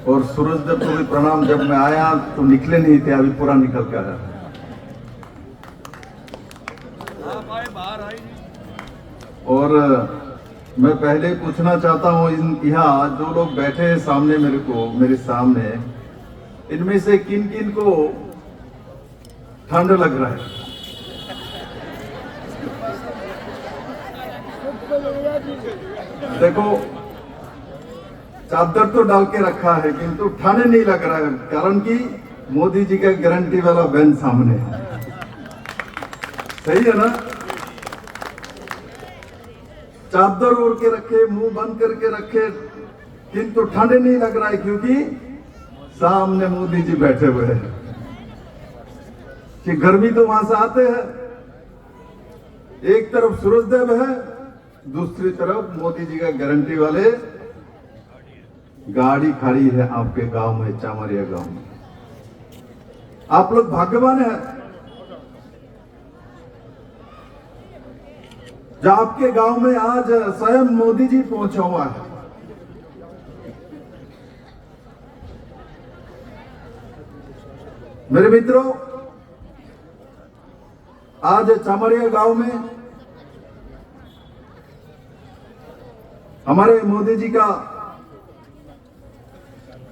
और सूरज देव को भी प्रणाम। जब मैं आया तो निकले नहीं थे, अभी पूरा निकल के आया। और मैं पहले पूछना चाहता हूँ, यहाँ जो लोग बैठे हैं सामने मेरे सामने, इनमें से किन किन को ठंड लग रहा है? देखो, चादर तो डाल के रखा है किंतु ठंड नहीं लग रहा है, कारण कि मोदी जी का गारंटी वाला बैन सामने है। सही है ना? चादर ओढ़ के रखे, मुंह बंद करके रखे, किंतु ठंड नहीं लग रहा है क्योंकि सामने मोदी जी बैठे हुए हैं। कि गर्मी तो वहां से आते हैं, एक तरफ सूरजदेव है, दूसरी तरफ मोदी जी का गारंटी वाले गाड़ी खड़ी है आपके गांव में, चामरिया गांव में। आप लोग भाग्यवान हैं जो आपके गांव में आज स्वयं मोदी जी पहुंचा हुआ है। मेरे मित्रों, आज चामरिया गांव में हमारे मोदी जी का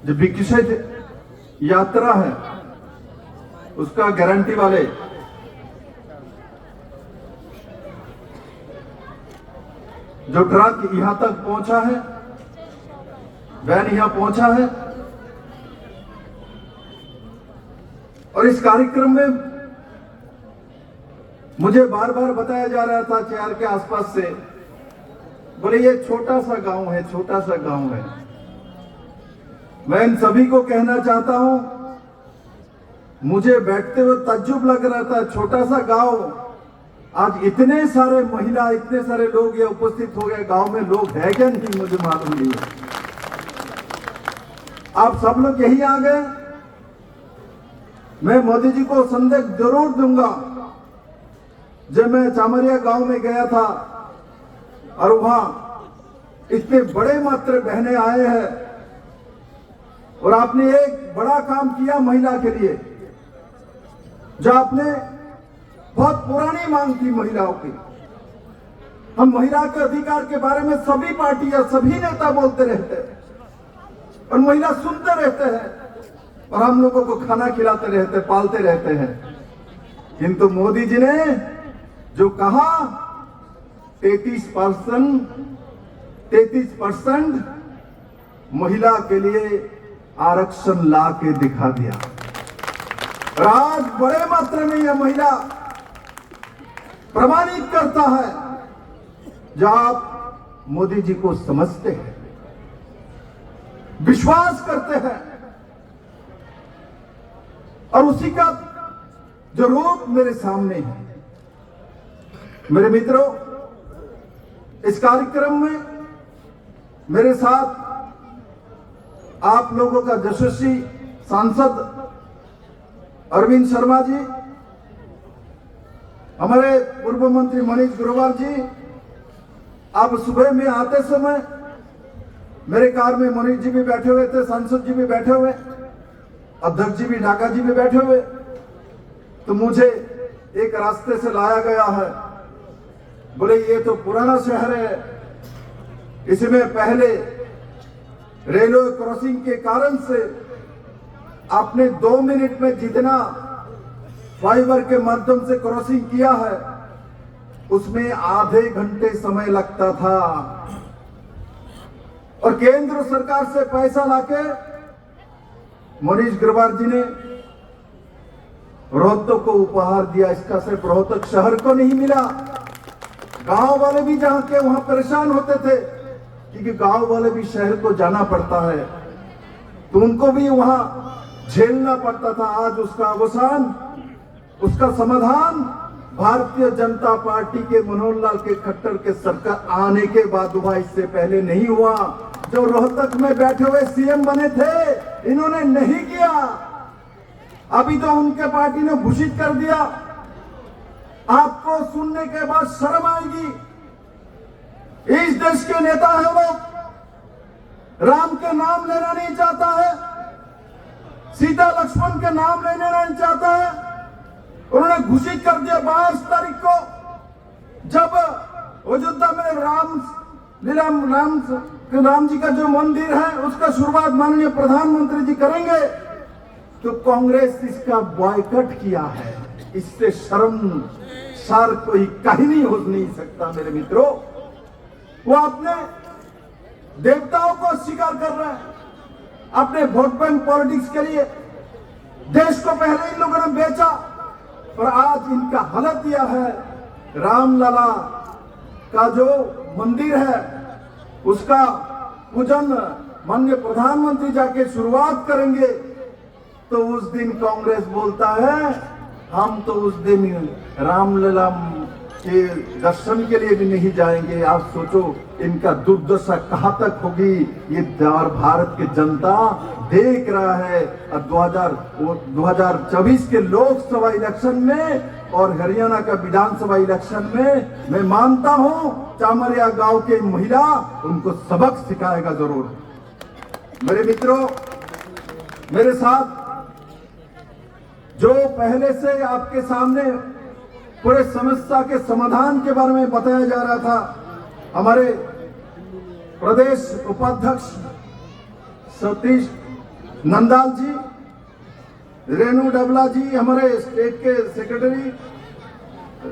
जो विकसित यात्रा है उसका गारंटी वाले जो ट्रक यहां तक पहुंचा है, वैन यहां पहुंचा है। और इस कार्यक्रम में मुझे बार बार बताया जा रहा था चार के आसपास से, बोले ये छोटा सा गांव है, छोटा सा गांव है। मैं इन सभी को कहना चाहता हूं, मुझे बैठते हुए ताज्जुब लग रहा था, छोटा सा गांव, आज इतने सारे महिला, इतने सारे लोग ये उपस्थित हो गए। गांव में लोग है क्या नहीं मुझे मालूम नहीं है। आप सब लोग यही आ गए। मैं मोदी जी को संदेश जरूर दूंगा। जब मैं चामरिया गांव में गया था और वहां इतने बड़े मात्रा बहनें आए हैं और आपने एक बड़ा काम किया महिला के लिए, जो आपने बहुत पुरानी मांग थी महिलाओं की। हम महिला के अधिकार के बारे में सभी पार्टियां, सभी नेता बोलते रहते हैं और महिला सुनते रहते हैं और हम लोगों को खाना खिलाते रहते, पालते रहते हैं। किंतु मोदी जी ने जो कहा 33% महिला के लिए आरक्षण ला के दिखा दिया। आज बड़े मात्रा में यह महिला प्रमाणित करता है जब आप मोदी जी को समझते हैं, विश्वास करते हैं, और उसी का जो रूप मेरे सामने है। मेरे मित्रों, इस कार्यक्रम में मेरे साथ आप लोगों का यशस्वी सांसद अरविंद शर्मा जी, हमारे पूर्व मंत्री मनीष ग्रोवर जी। आप सुबह में आते समय मेरे कार में मनीष जी भी बैठे हुए थे, सांसद जी भी बैठे हुए, अध्यक्ष जी भी, ढाका जी भी बैठे हुए। तो मुझे एक रास्ते से लाया गया है। बोले ये तो पुराना शहर है, इसमें पहले रेलवे क्रॉसिंग के कारण से आपने 2 मिनट में जितना फाइबर के माध्यम से क्रॉसिंग किया है उसमें आधे घंटे समय लगता था। और केंद्र सरकार से पैसा लाके मनीष ग्रोवर जी ने रोहतक को उपहार दिया। इसका सिर्फ रोहतक शहर को नहीं मिला, गांव वाले भी जहां के वहां परेशान होते थे, क्योंकि गांव वाले भी शहर को जाना पड़ता है, तो उनको भी वहां झेलना पड़ता था। आज उसका अवसान, उसका समाधान भारतीय जनता पार्टी के मनोहर लाल के खट्टर के सरकार आने के बाद हुआ, इससे पहले नहीं हुआ। जो रोहतक में बैठे हुए सीएम बने थे, इन्होंने नहीं किया। अभी तो उनके पार्टी ने घोषित कर दिया। आपको सुनने के बाद शर्म आएगी। इस देश के नेता है लोग, राम के नाम लेना नहीं चाहता है, सीता लक्ष्मण के नाम लेना नहीं चाहता है। उन्होंने घोषित कर दिया 22 तारीख को, जब अयोध्या में राम जी का जो मंदिर है उसका शुरुआत माननीय प्रधानमंत्री जी करेंगे, तो कांग्रेस इसका बॉयकॉट किया है। इससे शर्मसार कोई कहीं नहीं हो नहीं सकता मेरे मित्रों। वो अपने देवताओं को स्वीकार कर रहे हैं, अपने वोट बैंक पॉलिटिक्स के लिए देश को पहले इन लोगों ने बेचा, और आज इनका हालत यह है। रामलला का जो मंदिर है उसका पूजन माननीय प्रधानमंत्री जाके शुरुआत करेंगे, तो उस दिन कांग्रेस बोलता है हम तो उस दिन रामलला के दर्शन के लिए भी नहीं जाएंगे। आप सोचो इनका दुर्दशा कहां तक होगी, ये भारत की जनता देख रहा है। और 2024 के लोकसभा इलेक्शन में और हरियाणा का विधानसभा इलेक्शन में मैं मानता हूं चामरिया गांव के महिला उनको सबक सिखाएगा जरूर। मेरे मित्रों, मेरे साथ जो पहले से आपके सामने पूरे समस्या के समाधान के बारे में बताया जा रहा था, हमारे प्रदेश उपाध्यक्ष सतीश नंदाल जी, रेणु डबला जी हमारे स्टेट के सेक्रेटरी,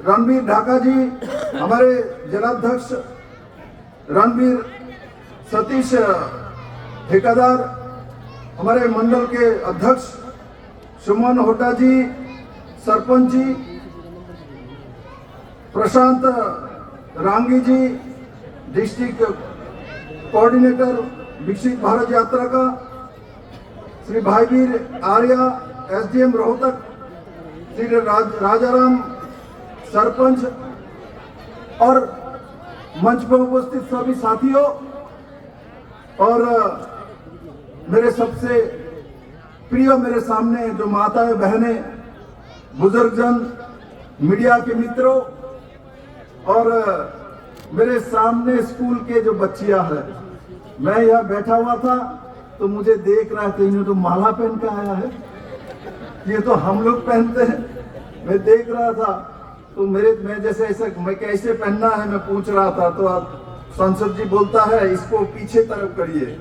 रणबीर ढाका जी हमारे जिलाध्यक्ष, रणबीर सतीश ठेकेदार हमारे मंडल के अध्यक्ष, सुमन होटा जी सरपंच जी, प्रशांत रांगी जी डिस्ट्रिक्ट कोऑर्डिनेटर विकसित भारत यात्रा का, श्री भाईवीर आर्या एसडीएम रोहतक, श्री राजाराम सरपंच और मंच पर उपस्थित सभी साथियों, और मेरे सबसे प्रिय मेरे सामने जो माताएं बहनें बुजुर्गजन मीडिया के मित्रों, और मेरे सामने स्कूल के जो बच्चियां हैं, मैं यहाँ बैठा हुआ था तो मुझे देख रहा था इन्हें तो माला पहन के आया है, ये तो हम लोग पहनते हैं। मैं देख रहा था तो मैं जैसे ऐसा मैं कैसे पहनना है मैं पूछ रहा था, तो आप संसद जी बोलता है इसको पीछे तरफ करिए,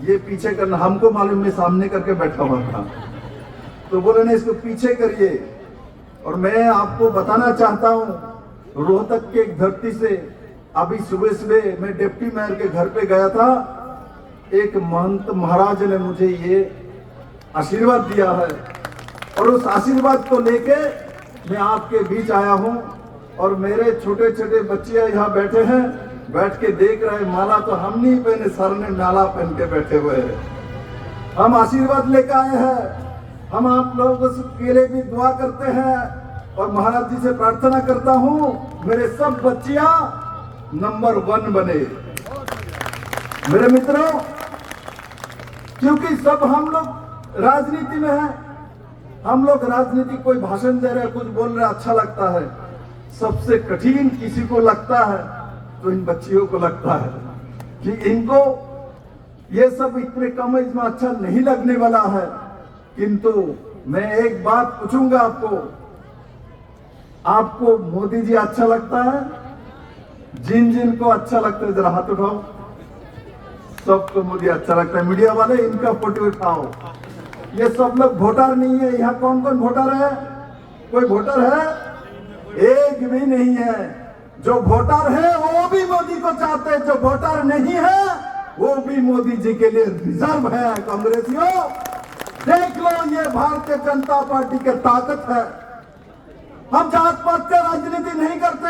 ये पीछे करना, हमको मालूम मैं सामने करके बैठा हुआ था, तो बोले नहीं इसको पीछे करिए। और मैं आपको बताना चाहता हूं रोहतक के धरती से अभी सुबह सुबह मैं डिप्टी मेयर के घर पे गया था, एक महंत महाराज ने मुझे ये आशीर्वाद दिया है, और उस आशीर्वाद को लेके मैं आपके बीच आया हूं। और मेरे छोटे छोटे बच्चे यहाँ बैठे हैं, बैठ के देख रहे हैं, माला तो हम नहीं पहने, सर ने माला पहन के बैठे हुए हैं। हम आशीर्वाद लेकर आए हैं, हम आप लोगों के लिए भी दुआ करते हैं, और महाराज जी से प्रार्थना करता हूं मेरे सब बच्चियां नंबर 1 बने। मेरे मित्रों, क्योंकि सब हम लोग राजनीति में हैं, हम लोग राजनीति कोई भाषण दे रहे कुछ बोल रहे अच्छा लगता है, सबसे कठिन किसी को लगता है तो इन बच्चियों को लगता है कि इनको ये सब इतने कम एज में अच्छा नहीं लगने वाला है। किंतु मैं एक बात पूछूंगा आपको मोदी जी अच्छा लगता है? जिन जिन को अच्छा लगता है जरा हाथ उठाओ। सबको मोदी अच्छा लगता है। मीडिया वाले इनका फोटो उठाओ। ये सब लोग वोटर नहीं है। यहाँ कौन कौन वोटर है? कोई वोटर है? एक भी नहीं है। जो वोटर है वो भी मोदी को चाहते हैं, जो वोटर नहीं है वो भी मोदी जी के लिए रिजर्व है। कांग्रेसियों देख लो, ये भारतीय जनता पार्टी की ताकत है। हम जात पात का राजनीति नहीं करते,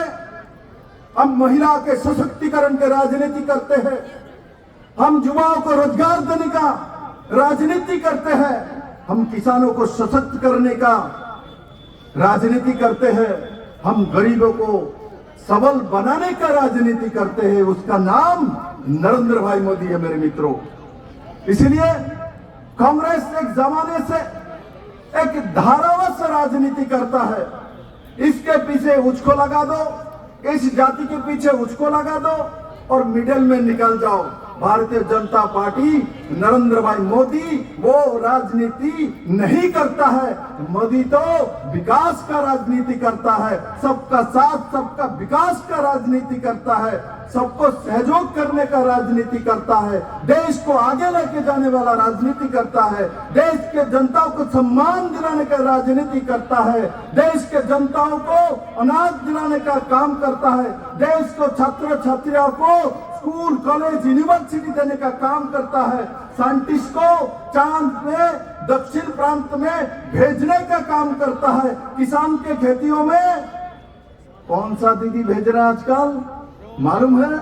हम महिला के सशक्तिकरण के राजनीति करते हैं। हम युवाओं को रोजगार देने का राजनीति करते हैं। हम किसानों को सशक्त करने का राजनीति करते हैं। हम गरीबों को सबल बनाने का राजनीति करते हैं। उसका नाम नरेंद्र भाई मोदी है मेरे मित्रों। इसलिए कांग्रेस एक जमाने से एक धारावार से राजनीति करता है। इसके पीछे उसको लगा दो, इस जाति के पीछे उसको लगा दो और मिडिल में निकल जाओ। भारतीय जनता पार्टी नरेंद्र भाई मोदी वो राजनीति नहीं करता है। मोदी तो विकास का राजनीति करता है, सबका साथ सबका विकास का राजनीति करता है, सबको सहयोग करने का राजनीति करता है, देश को आगे लेके जाने वाला राजनीति करता है, देश के जनताओं को सम्मान दिलाने का राजनीति करता है, देश के जनताओं को अनाज दिलाने का काम करता है, देश को छात्र छात्राओं को स्कूल कॉलेज यूनिवर्सिटी देने का काम करता है, साइंटिस्ट को चांद में दक्षिण प्रांत में भेजने का काम करता है। किसान के खेतियों में कौन सा दीदी भेज रहा है आजकल मालूम है?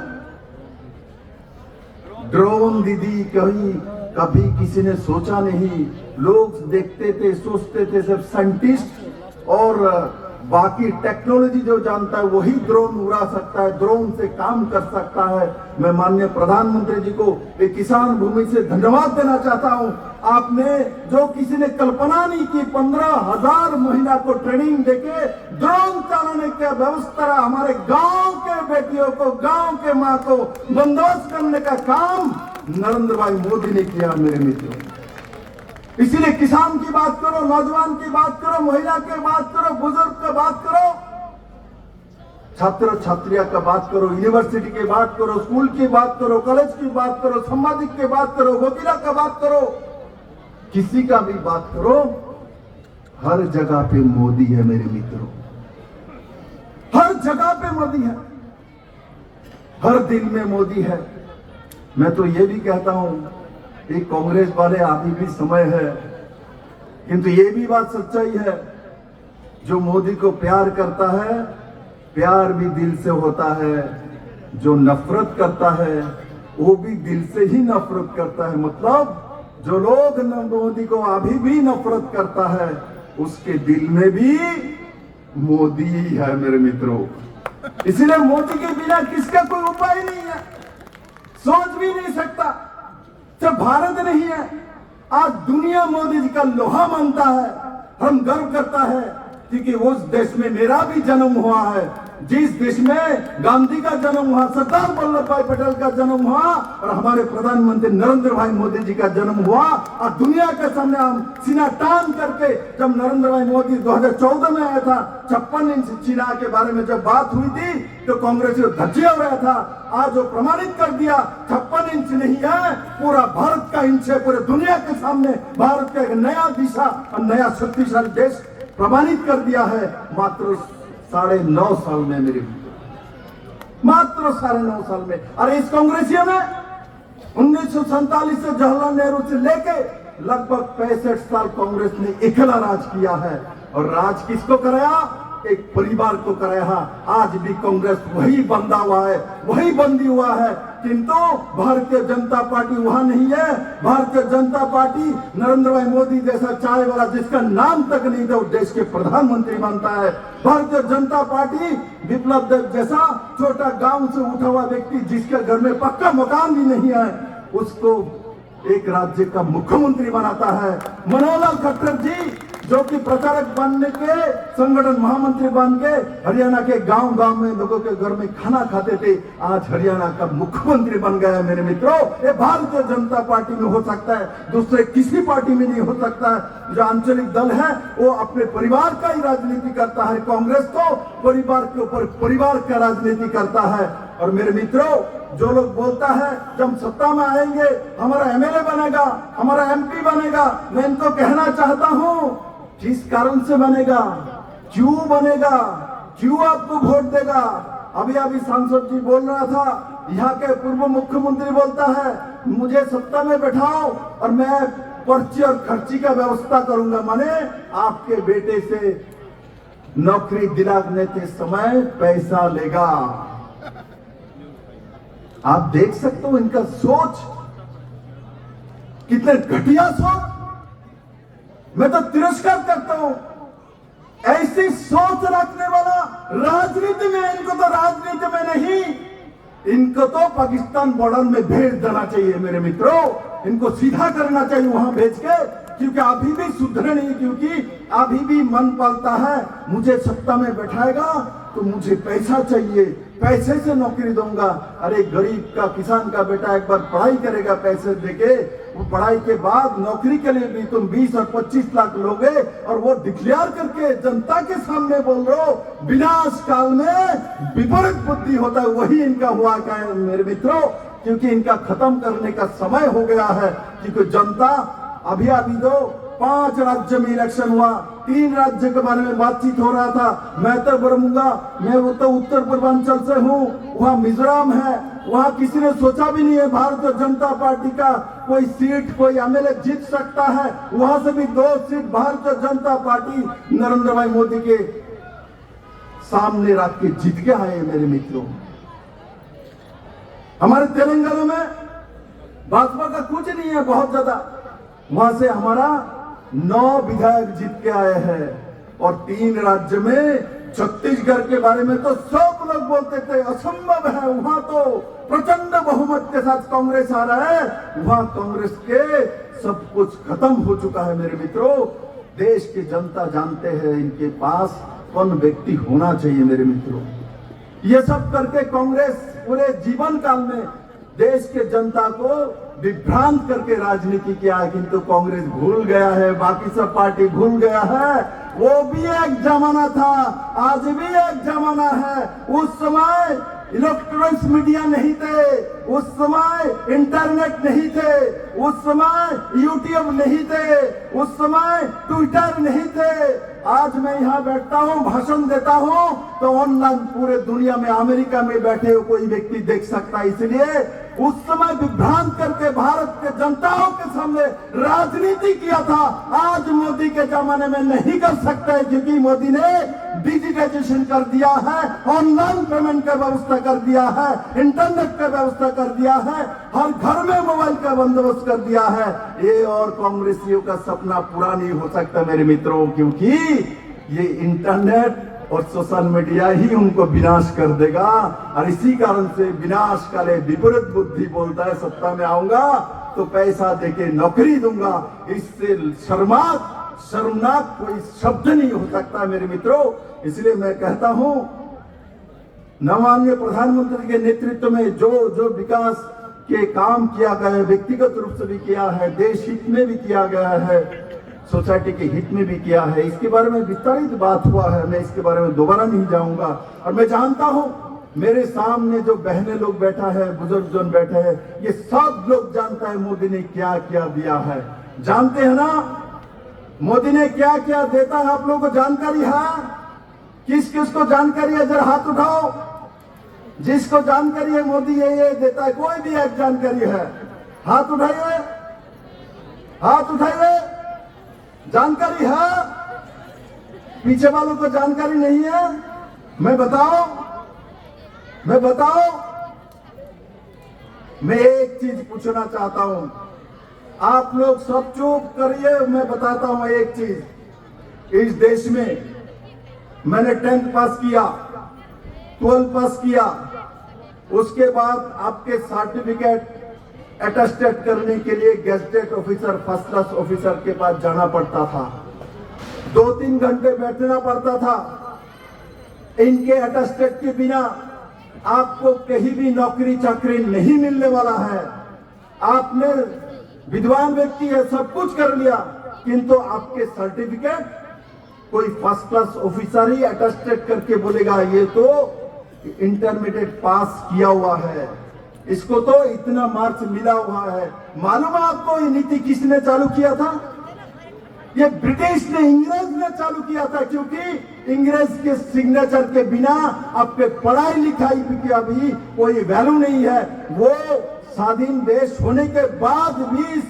ड्रोन दीदी। कभी किसी ने सोचा नहीं, लोग देखते थे सोचते थे सिर्फ साइंटिस्ट और बाकी टेक्नोलॉजी जो जानता है वही ड्रोन उड़ा सकता है, ड्रोन से काम कर सकता है। मैं माननीय प्रधानमंत्री जी को एक किसान भूमि से धन्यवाद देना चाहता हूं। आपने जो किसी ने कल्पना नहीं की 15,000 महिला को ट्रेनिंग देके ड्रोन चलाने की व्यवस्था हमारे गांव के बेटियों को गांव के मां को बंदोबस्त करने का काम नरेंद्र भाई मोदी ने किया मेरे मित्रों। इसीलिए किसान की बात करो, नौजवान की बात करो, महिला की बात करो, बुजुर्ग की बात करो, छात्र छात्रिया का बात करो, यूनिवर्सिटी की बात करो, स्कूल की बात करो, कॉलेज की बात करो, सामाजिक की बात करो, वकीला का बात करो, किसी का भी बात करो, हर जगह पे मोदी है मेरे मित्रों, हर जगह पे मोदी है, हर दिल में मोदी है। मैं तो ये भी कहता हूं एक कांग्रेस वाले अभी भी समय है, किंतु ये भी बात सच्चाई है, जो मोदी को प्यार करता है प्यार भी दिल से होता है, जो नफरत करता है वो भी दिल से ही नफरत करता है। मतलब जो लोग मोदी को अभी भी नफरत करता है उसके दिल में भी मोदी ही है मेरे मित्रों। इसलिए मोदी के बिना किसका कोई उपाय नहीं है, सोच भी नहीं सकता। सिर्फ भारत नहीं है, आज दुनिया मोदी जी का लोहा मानता है। हम गर्व करता है क्योंकि उस देश में मेरा भी जन्म हुआ है, जिस देश में गांधी का जन्म हुआ, सरदार वल्लभ भाई पटेल का जन्म हुआ और हमारे प्रधानमंत्री नरेंद्र भाई मोदी जी का जन्म हुआ। और दुनिया के सामने हम सीना तान करके जब नरेंद्र भाई मोदी 2014 में आया था, 56 इंच चीना के बारे में जब बात हुई थी तो कांग्रेस धज्जे हो रहा था। आज वो प्रमाणित कर दिया 56 इंच नहीं है, पूरा भारत का इंच है। पूरे दुनिया के सामने भारत का एक नया दिशा और नया शक्तिशाली देश प्रमाणित कर दिया है मात्र 9.5 साल में मेरे, मात्र 9.5 साल में। और इस कांग्रेसियों ने 1947 से जवाहरलाल नेहरू से लेके लगभग 65 साल कांग्रेस ने अकेला राज किया है। और राज किसको कराया? एक परिवार को कराया। आज भी कांग्रेस वही बंधा हुआ है, वही बंदी हुआ है, किंतु भारतीय जनता पार्टी वहां नहीं है। भारतीय जनता पार्टी नरेंद्र भाई मोदी जैसा चाय वाला जिसका नाम तक नहीं था, देश के प्रधानमंत्री बनता है। भारतीय जनता पार्टी विप्लव देव जैसा छोटा गांव से उठा हुआ व्यक्ति जिसके घर में पक्का मकान भी नहीं है, उसको एक राज्य का मुख्यमंत्री बनाता है। मनोहर लाल खट्टर जी जो कि प्रचारक बनने के संगठन महामंत्री बन के हरियाणा के गांव गांव में लोगों के घर में खाना खाते थे, आज हरियाणा का मुख्यमंत्री बन गया मेरे मित्रों। ये भारतीय जनता पार्टी में हो सकता है, दूसरे किसी पार्टी में नहीं हो सकता है। जो आंचलिक दल है वो अपने परिवार का ही राजनीति करता है, कांग्रेस तो परिवार के ऊपर परिवार का राजनीति करता है। और मेरे मित्रों, जो लोग बोलता है जब सत्ता में आएंगे हमारा एमएलए बनेगा, हमारा एमपी बनेगा, मैं इनको कहना चाहता हूं किस कारण से बनेगा, क्यों बनेगा, क्यों आपको वोट देगा? अभी सांसद जी बोल रहा था, यहाँ के पूर्व मुख्यमंत्री बोलता है मुझे सत्ता में बैठाओ और मैं पर्ची और खर्ची का व्यवस्था करूंगा, माने आपके बेटे से नौकरी दिलाने के समय पैसा लेगा। आप देख सकते हो इनका सोच कितने घटिया सोच। मैं तो तिरस्कार करता हूं ऐसी सोच रखने वाला राजनीति में, इनको तो राजनीति में नहीं, इनको तो पाकिस्तान बॉर्डर में भेज देना चाहिए मेरे मित्रों। इनको सीधा करना चाहिए वहां भेज के, क्योंकि अभी भी सुधरे नहीं, क्योंकि अभी भी मन पालता है मुझे सत्ता में बैठाएगा तो मुझे पैसा चाहिए, पैसे से नौकरी दूंगा। अरे गरीब का, किसान का बेटा एक बार पढ़ाई करेगा पैसे देके, वो पढ़ाई के बाद नौकरी के लिए भी तुम 20 और 25 लाख लोगे और वो डिक्लेयर करके जनता के सामने बोल रहे हो विनाश काल में विपरीत बुद्धि होता है। वही इनका हुआ क्या है मेरे मित्रों, क्योंकि इनका खत्म करने का समय हो गया है। क्योंकि जनता अभी दो 5 राज्य में इलेक्शन हुआ, 3 राज्य के बारे में बातचीत हो रहा था। मैं तो बोलूंगा, मैं वो तो उत्तर पूर्वांचल से हूँ, वहाँ मिजोरम है, वहाँ किसी ने सोचा भी नहीं है भारतीय जनता पार्टी का कोई सीट, कोई एमएलए जीत सकता है। वहां से भी 2 सीट भारतीय जनता पार्टी नरेंद्र भाई मोदी के सामने रख के जीत के आए मेरे मित्रों। हमारे तेलंगाना में भाजपा का कुछ नहीं है, बहुत ज्यादा। वहां से हमारा 9 विधायक जीत के आए हैं और 3 राज्य में, छत्तीसगढ़ के बारे में तो सब लोग बोलते थे असंभव है, वहां तो प्रचंड बहुमत के साथ कांग्रेस आ रहा है। वहां कांग्रेस के सब कुछ खत्म हो चुका है मेरे मित्रों। देश की जनता जानते हैं इनके पास कौन व्यक्ति होना चाहिए मेरे मित्रों। ये सब करके कांग्रेस पूरे जीवन काल में देश के जनता को विभ्रांत करके राजनीति किया है, किंतु कांग्रेस भूल गया है, बाकी सब पार्टी भूल गया है। वो भी एक जमाना था, आज भी एक जमाना है। उस समय इलेक्ट्रॉनिक्स मीडिया नहीं थे, उस समय इंटरनेट नहीं थे, उस समय यूट्यूब नहीं थे, उस समय ट्विटर नहीं थे। आज मैं यहाँ बैठता हूँ, भाषण देता हूँ तो ऑनलाइन पूरे दुनिया में, अमेरिका में बैठे हो कोई व्यक्ति देख सकता है। इसलिए उस समय विभ्रांत करके भारत के जनताओं के सामने राजनीति किया था। आज मोदी के जमाने में नहीं कर सकते, क्योंकि मोदी ने डिजिटाइजेशन कर दिया है, ऑनलाइन पेमेंट का व्यवस्था कर दिया है, इंटरनेट का व्यवस्था कर दिया है, हर घर में मोबाइल का बंदोबस्त कर दिया है। ये और कांग्रेसियों का सपना पूरा नहीं हो सकता मेरे मित्रों, क्योंकि ये इंटरनेट और सोशल मीडिया ही उनको विनाश कर देगा। और इसी कारण से विनाश काले विपरीत बुद्धि बोलता है, सत्ता में आऊंगा तो पैसा देके नौकरी दूंगा। इससे शर्मनाक कोई शब्द नहीं हो सकता मेरे मित्रों। इसलिए मैं कहता हूं, नवमाननीय प्रधानमंत्री के नेतृत्व में जो विकास के काम किया गया है, व्यक्तिगत रूप से भी किया है, देश हित में भी किया गया है, सोसाइटी के हित में भी किया है, इसके बारे में विस्तारित बात हुआ है। मैं इसके बारे में दोबारा नहीं जाऊंगा। और मैं जानता हूं मेरे सामने जो बहनें लोग बैठा है, बुजुर्ग जन बैठे हैं, ये सब लोग जानता है मोदी ने क्या क्या दिया है। जानते हैं ना मोदी ने क्या क्या देता है? आप लोगों को जानकारी है? किस किस को जानकारी है? जरा हाथ उठाओ जिसको जानकारी है मोदी ये देता है। कोई भी एक जानकारी है? हाथ उठाइए, हाथ उठाइए। जानकारी है? पीछे वालों को जानकारी नहीं है? मैं बताओ, मैं बताओ। मैं एक चीज पूछना चाहता हूं, आप लोग सब चुप करिए, मैं बताता हूं एक चीज। इस देश में मैंने 10th पास किया, 12th पास किया, उसके बाद आपके सर्टिफिकेट अटेस्टेड करने के लिए gazetted officer, first class officer के पास जाना पड़ता था। 2-3 घंटे बैठना पड़ता था। इनके अटेस्टेड के बिना आपको कहीं भी नौकरी चाकरी नहीं मिलने वाला है। आपने विद्वान व्यक्ति है, सब कुछ कर लिया, किंतु आपके सर्टिफिकेट कोई फर्स्ट क्लास ऑफिसर ही अटेस्टेड करके बोलेगा ये तो इंटरमीडिएट पास किया हुआ है, इसको तो इतना मार्क्स मिला हुआ है। मालूम है आपको ये नीति किसने चालू किया था? ये ब्रिटिश ने, इंग्रेज ने चालू किया था, क्योंकि इंग्रेज के सिग्नेचर के बिना आपके पढ़ाई लिखाई की अभी कोई वैल्यू नहीं है। वो स्वाधीन देश होने के बाद भी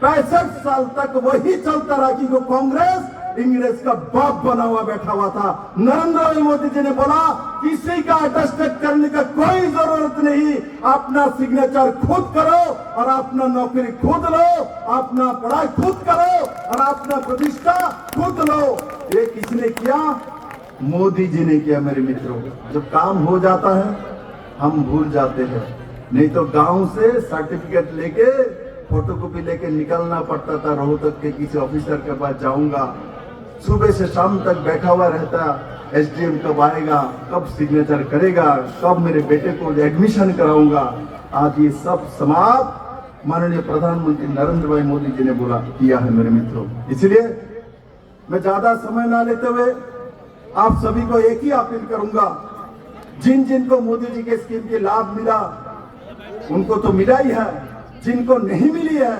65 साल तक वही चलता रहा कि वो कांग्रेस इंग्रेज का बाप बना हुआ बैठा हुआ था। नरेंद्र मोदी जी ने बोला किसी का अटेस्टेड करने का कोई जरूरत नहीं, अपना सिग्नेचर खुद करो और अपना नौकरी खुद लो, अपना पढ़ाई खुद करो और अपना प्रतिष्ठा खुद लो। ये किसने किया? मोदी जी ने किया मेरे मित्रों। जब काम हो जाता है हम भूल जाते हैं, नहीं तो गांव से सर्टिफिकेट लेके, फोटोकॉपी लेके निकलना पड़ता था। रोहतक के किसी ऑफिसर के पास जाऊंगा, सुबह से शाम तक बैठा हुआ रहता, एसडीएम कब आएगा, कब सिग्नेचर करेगा, कब मेरे बेटे को एडमिशन कराऊंगा, आज ये सब समाप्त माननीय प्रधानमंत्री नरेंद्र भाई मोदी जी ने बोला किया है मेरे मित्रों। इसलिए मैं ज्यादा समय ना लेते हुए आप सभी को एक ही अपील करूंगा, जिन जिनको मोदी जी के स्कीम के लाभ मिला उनको तो मिला ही है, जिनको नहीं मिली है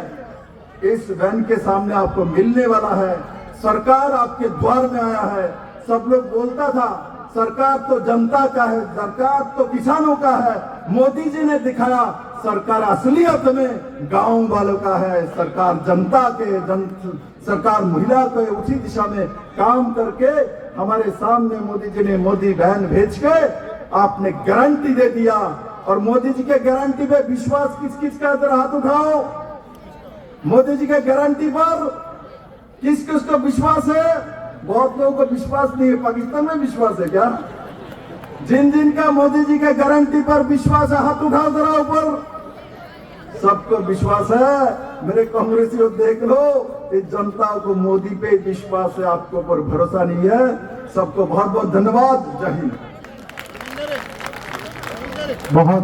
इस वैन के सामने आपको मिलने वाला है। सरकार आपके द्वार में आया है। सब लोग बोलता था सरकार तो जनता का है, सरकार तो किसानों का है, मोदी जी ने दिखाया सरकार असलियत में गांव वालों का है, सरकार जनता के सरकार महिला को उसी दिशा में काम करके हमारे सामने मोदी जी ने मोदी वैन भेज के आपने गारंटी दे दिया। और मोदी जी के गारंटी पे विश्वास किस किस का, जरा हाथ उठाओ। मोदी जी के गारंटी पर किस किस को विश्वास है? बहुत लोगों को विश्वास नहीं है। पाकिस्तान में विश्वास है क्या? जिन जिन का मोदी जी के गारंटी पर विश्वास है हाथ उठाओ जरा ऊपर। सबको विश्वास है। मेरे कांग्रेसियों देख लो, इस जनता को मोदी पे विश्वास है, आपके ऊपर भरोसा नहीं है। सबको बहुत बहुत धन्यवाद। जय हिंद। बहुत